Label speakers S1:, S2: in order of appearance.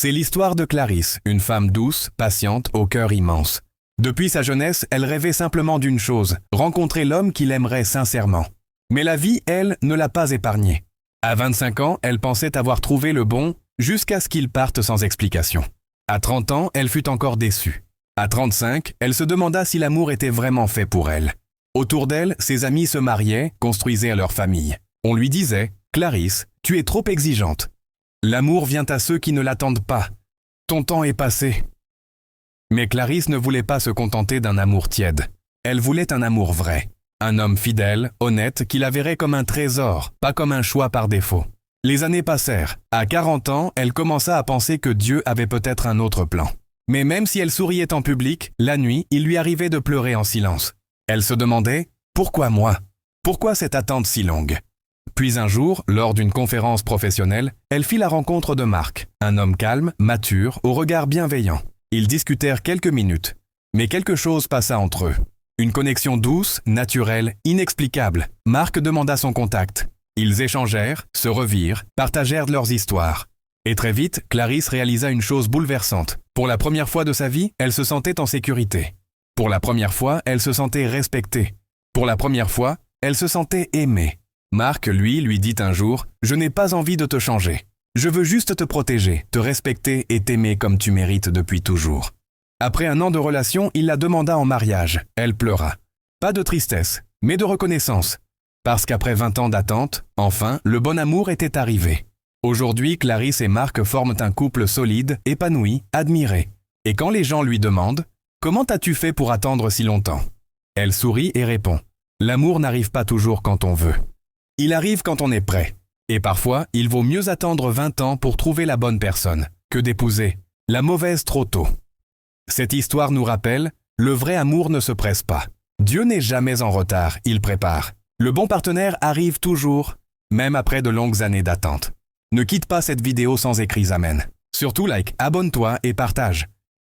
S1: C'est l'histoire de Clarisse, une femme douce, patiente, au cœur immense. Depuis sa jeunesse, elle rêvait simplement d'une chose, rencontrer l'homme qui l'aimerait sincèrement. Mais la vie, elle, ne l'a pas épargnée. À 25 ans, elle pensait avoir trouvé le bon, jusqu'à ce qu'il parte sans explication. À 30 ans, elle fut encore déçue. À 35, elle se demanda si l'amour était vraiment fait pour elle. Autour d'elle, ses amis se mariaient, construisaient leur famille. On lui disait « Clarisse, tu es trop exigeante. L'amour vient à ceux qui ne l'attendent pas. Ton temps est passé. » Mais Clarisse ne voulait pas se contenter d'un amour tiède. Elle voulait un amour vrai. Un homme fidèle, honnête, qui la verrait comme un trésor, pas comme un choix par défaut. Les années passèrent. À 40 ans, elle commença à penser que Dieu avait peut-être un autre plan. Mais même si elle souriait en public, la nuit, il lui arrivait de pleurer en silence. Elle se demandait « Pourquoi moi ? Pourquoi cette attente si longue ?» Puis un jour, lors d'une conférence professionnelle, elle fit la rencontre de Marc, un homme calme, mature, au regard bienveillant. Ils discutèrent quelques minutes, mais quelque chose passa entre eux. Une connexion douce, naturelle, inexplicable. Marc demanda son contact. Ils échangèrent, se revirent, partagèrent leurs histoires. Et très vite, Clarisse réalisa une chose bouleversante. Pour la première fois de sa vie, elle se sentait en sécurité. Pour la première fois, elle se sentait respectée. Pour la première fois, elle se sentait aimée. Marc, lui dit un jour « Je n'ai pas envie de te changer. Je veux juste te protéger, te respecter et t'aimer comme tu mérites depuis toujours. » Après un an de relation, il la demanda en mariage. Elle pleura. Pas de tristesse, mais de reconnaissance. Parce qu'après 20 ans d'attente, enfin, le bon amour était arrivé. Aujourd'hui, Clarisse et Marc forment un couple solide, épanoui, admiré. Et quand les gens lui demandent « Comment as-tu fait pour attendre si longtemps ?» Elle sourit et répond « L'amour n'arrive pas toujours quand on veut. Il arrive quand on est prêt. Et parfois, il vaut mieux attendre 20 ans pour trouver la bonne personne que d'épouser la mauvaise trop tôt. » Cette histoire nous rappelle, le vrai amour ne se presse pas. Dieu n'est jamais en retard, il prépare. Le bon partenaire arrive toujours, même après de longues années d'attente. Ne quitte pas cette vidéo sans écrits amen. Surtout like, abonne-toi et partage.